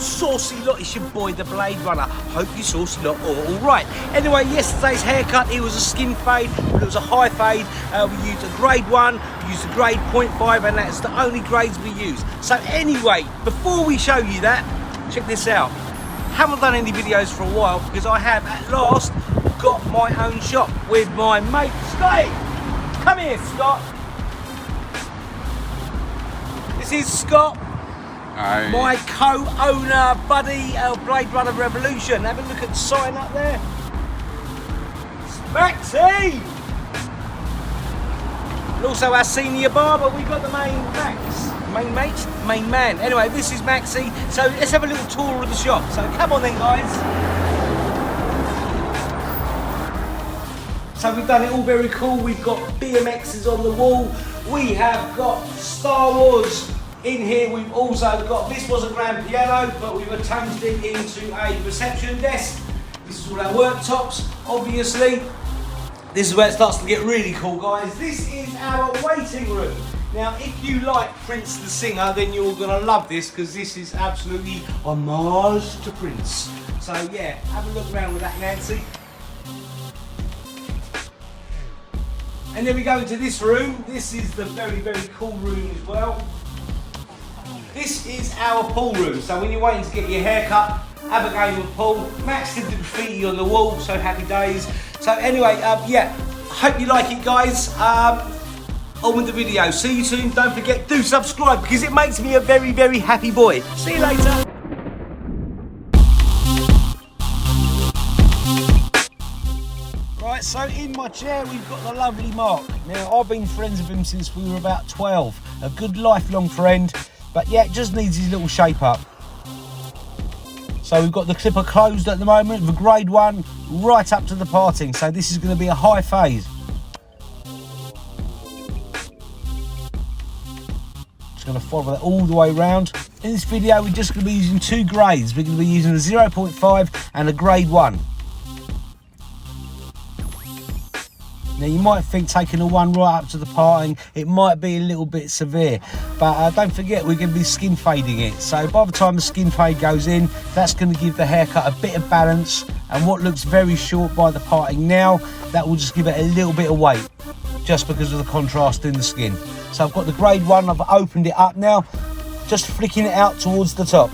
saucy lot. It's your boy, the Blade Runner. Hope you saucy lot are all right. Anyway, yesterday's haircut, it was a skin fade, but it was a high fade. We used a grade 1, we used a grade 0.5, and that's the only grades we use. So anyway, before we show you that, check this out. Haven't done any videos for a while because I have at last got my own shop with my mate Scotty. Come here, Scott. This is Scott. Aye. My co-owner buddy, Bladerunner Revolution. Have a look at the sign up there. Maxie! And also our senior barber, we've got the main man. Anyway, this is Maxie. So let's have a little tour of the shop. So come on then, guys. So we've done it all very cool. We've got BMXs on the wall. We have got Star Wars in here. We've also got, this was a grand piano, but we've changed it into a reception desk. This is all our worktops, obviously. This is where it starts to get really cool, guys. This is our waiting room. Now, if you like Prince the singer, then you're gonna love this because this is absolutely homage to Prince. So yeah, have a look around with that, Nancy. And then we go into this room. This is the very, very cool room as well. This is our pool room. So when you're waiting to get your hair cut, have a game of pool. Max did the graffiti on the wall, so happy days. So anyway, yeah, hope you like it, guys. On with the video. See you soon. Don't forget, do subscribe because it makes me a very, very happy boy. See you later. Right, so in my chair we've got the lovely Mark. Now I've been friends with him since we were about 12. A good lifelong friend, but yeah, it just needs his little shape up. So we've got the clipper closed at the moment, the grade 1 right up to the parting. So this is going to be a high fade. Just going to follow that all the way around. In this video we're just going to be using 2 grades. We're going to be using a 0.5 and a grade 1. Now you might think taking a 1 right up to the parting, it might be a little bit severe, but don't forget we're going to be skin fading it. So by the time the skin fade goes in, that's going to give the haircut a bit of balance, and what looks very short by the parting now, that will just give it a little bit of weight, just because of the contrast in the skin. So I've got the grade 1, I've opened it up now, just flicking it out towards the top.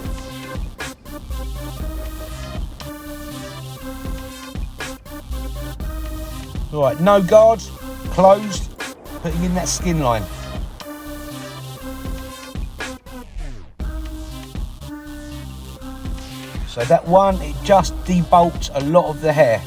Right, no guards, closed, putting in that skin line. So that one, it just debulked a lot of the hair.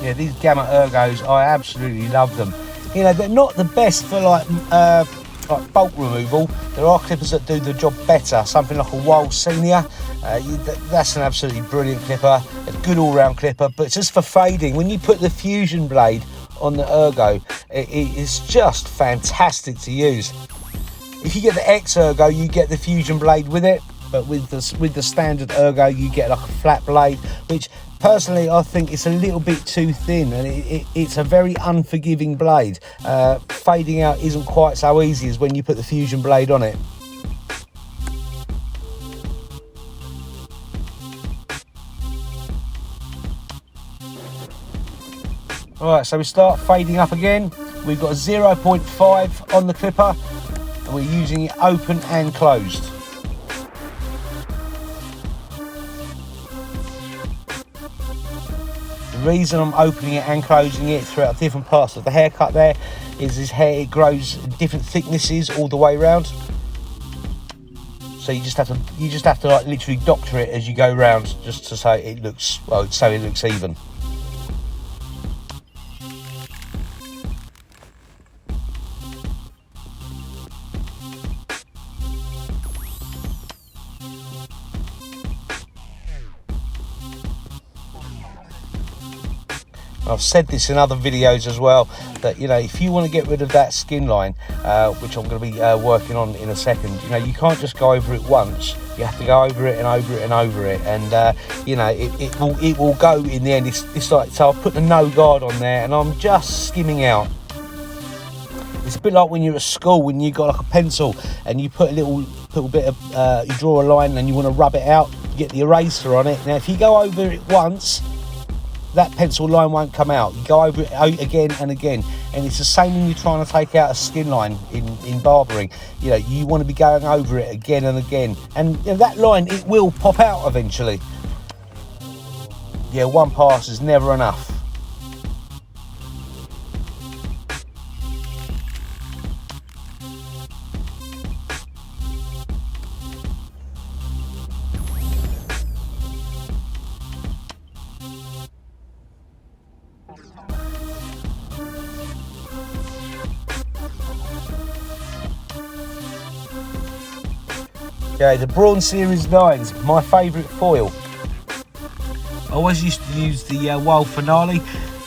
Yeah, these Gamma Ergos, I absolutely love them. You know, they're not the best for like bulk removal. There are clippers that do the job better. Something like a Wahl Senior, that's an absolutely brilliant clipper, a good all-round clipper. But just for fading, when you put the fusion blade on the Ergo, it is just fantastic to use. If you get the X Ergo, you get the fusion blade with it. But with the standard Ergo, you get like a flat blade, which personally I think it's a little bit too thin, and it's a very unforgiving blade. Fading out isn't quite so easy as when you put the fusion blade on it. Alright, so we start fading up again. We've got a 0.5 on the clipper, and we're using it open and closed. The reason I'm opening it and closing it throughout different parts of the haircut there is his hair, it grows different thicknesses all the way around. So you just have to like literally doctor it as you go round, just to say it looks, well, so it looks even. I've said this in other videos as well, that, you know, if you want to get rid of that skin line, which I'm going to be working on in a second, you know, you can't just go over it once. You have to go over it and over it and over it, and you know, it will go in the end. It's like, so I've put the no guard on there, and I'm just skimming out. It's a bit like when you're at school, when you got like a pencil and you put a little bit of, you draw a line and you want to rub it out, you get the eraser on it. Now, if you go over it once, that pencil line won't come out. You go over it again and again, and it's the same when you're trying to take out a skin line in barbering. You know, you want to be going over it again and again, and you know, that line, it will pop out eventually. Yeah, one pass is never enough. Okay, the Braun Series 9s, my favourite foil. I always used to use the Wahl Finale,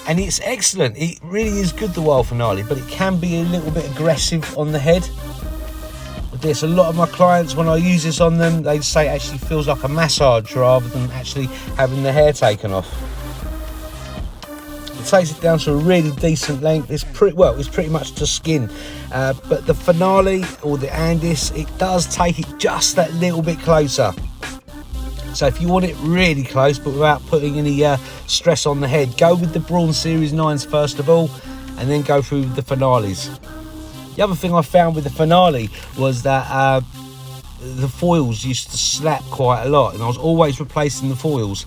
and it's excellent. It really is good, the Wahl Finale, but it can be a little bit aggressive on the head. With this, a lot of my clients, when I use this on them, they say it actually feels like a massage rather than actually having the hair taken off. It takes it down to a really decent length. It's pretty much to skin, but the Finale or the Andis, it does take it just that little bit closer. So if you want it really close but without putting any stress on the head, go with the Braun Series 9s first of all, and then go through the Finales. The other thing I found with the Finale was that the foils used to slap quite a lot, and I was always replacing the foils.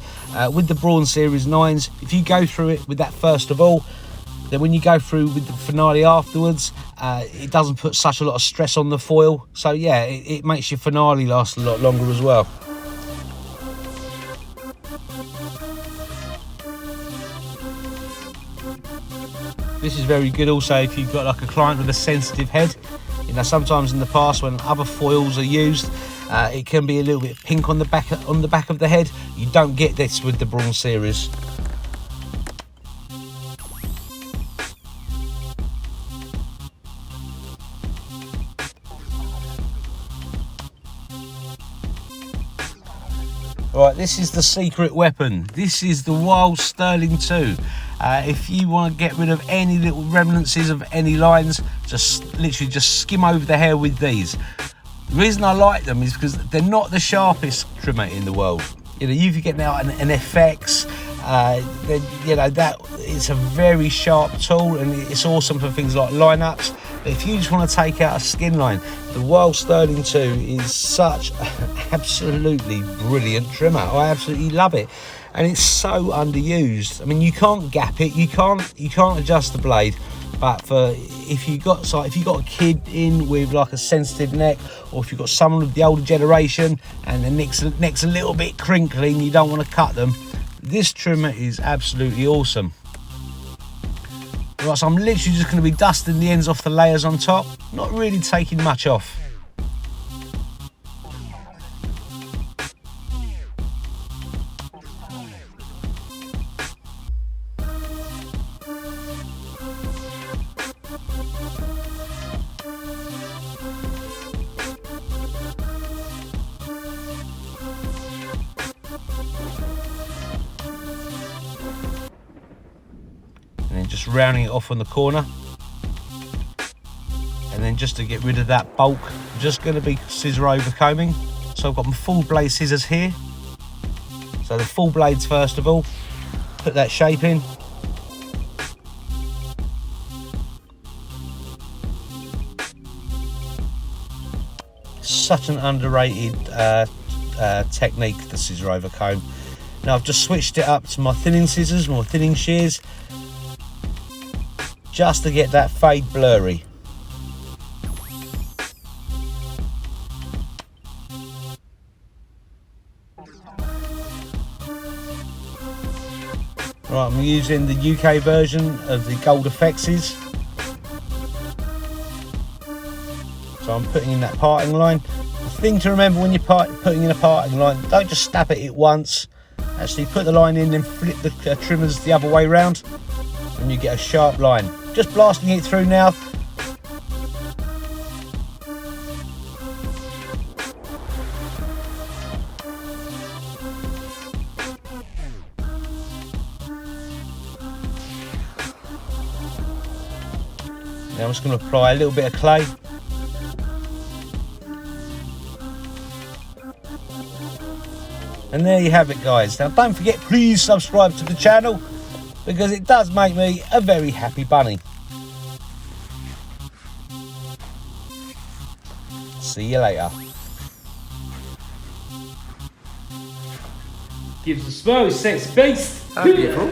With the Braun Series 9s, if you go through it with that first of all, then when you go through with the Finale afterwards, it doesn't put such a lot of stress on the foil. So yeah, it makes your Finale last a lot longer as well. This is very good also if you've got like a client with a sensitive head. You know, sometimes in the past when other foils are used, it can be a little bit pink on the back of the head. You don't get this with the Braun Series. Right, this is the secret weapon. This is the Wahl Sterling 2. If you want to get rid of any little remnants of any lines, just literally just skim over the hair with these. The reason I like them is because they're not the sharpest trimmer in the world. You know, you could get now an FX, then you know that it's a very sharp tool and it's awesome for things like lineups. But if you just want to take out a skin line, the Wahl Sterling 2 is such an absolutely brilliant trimmer. I absolutely love it, and it's so underused. I mean, you can't gap it, you can't adjust the blade. But for if you got a kid in with like a sensitive neck, or if you've got someone of the older generation and the neck's a little bit crinkly and you don't want to cut them, this trimmer is absolutely awesome. Right, so I'm literally just going to be dusting the ends off the layers on top, not really taking much off. And then just rounding it off on the corner, and then just to get rid of that bulk, I'm just going to be scissor over combing. So I've got my full blade scissors here, so the full blades first of all, put that shape in, such an underrated technique, the scissor over comb. Now I've just switched it up to my thinning scissors, my thinning shears, just to get that fade blurry. Right, I'm using the UK version of the Gold Effects. So I'm putting in that parting line. The thing to remember when you're putting in a parting line, don't just stab at it once. Actually put the line in and flip the trimmers the other way round. and you get a sharp line. Just blasting it through now. Now I'm just going to apply a little bit of clay. And there you have it, guys. Now don't forget, please subscribe to the channel, because it does make me a very happy bunny. See you later. Gives a smell, sex beast. Beautiful.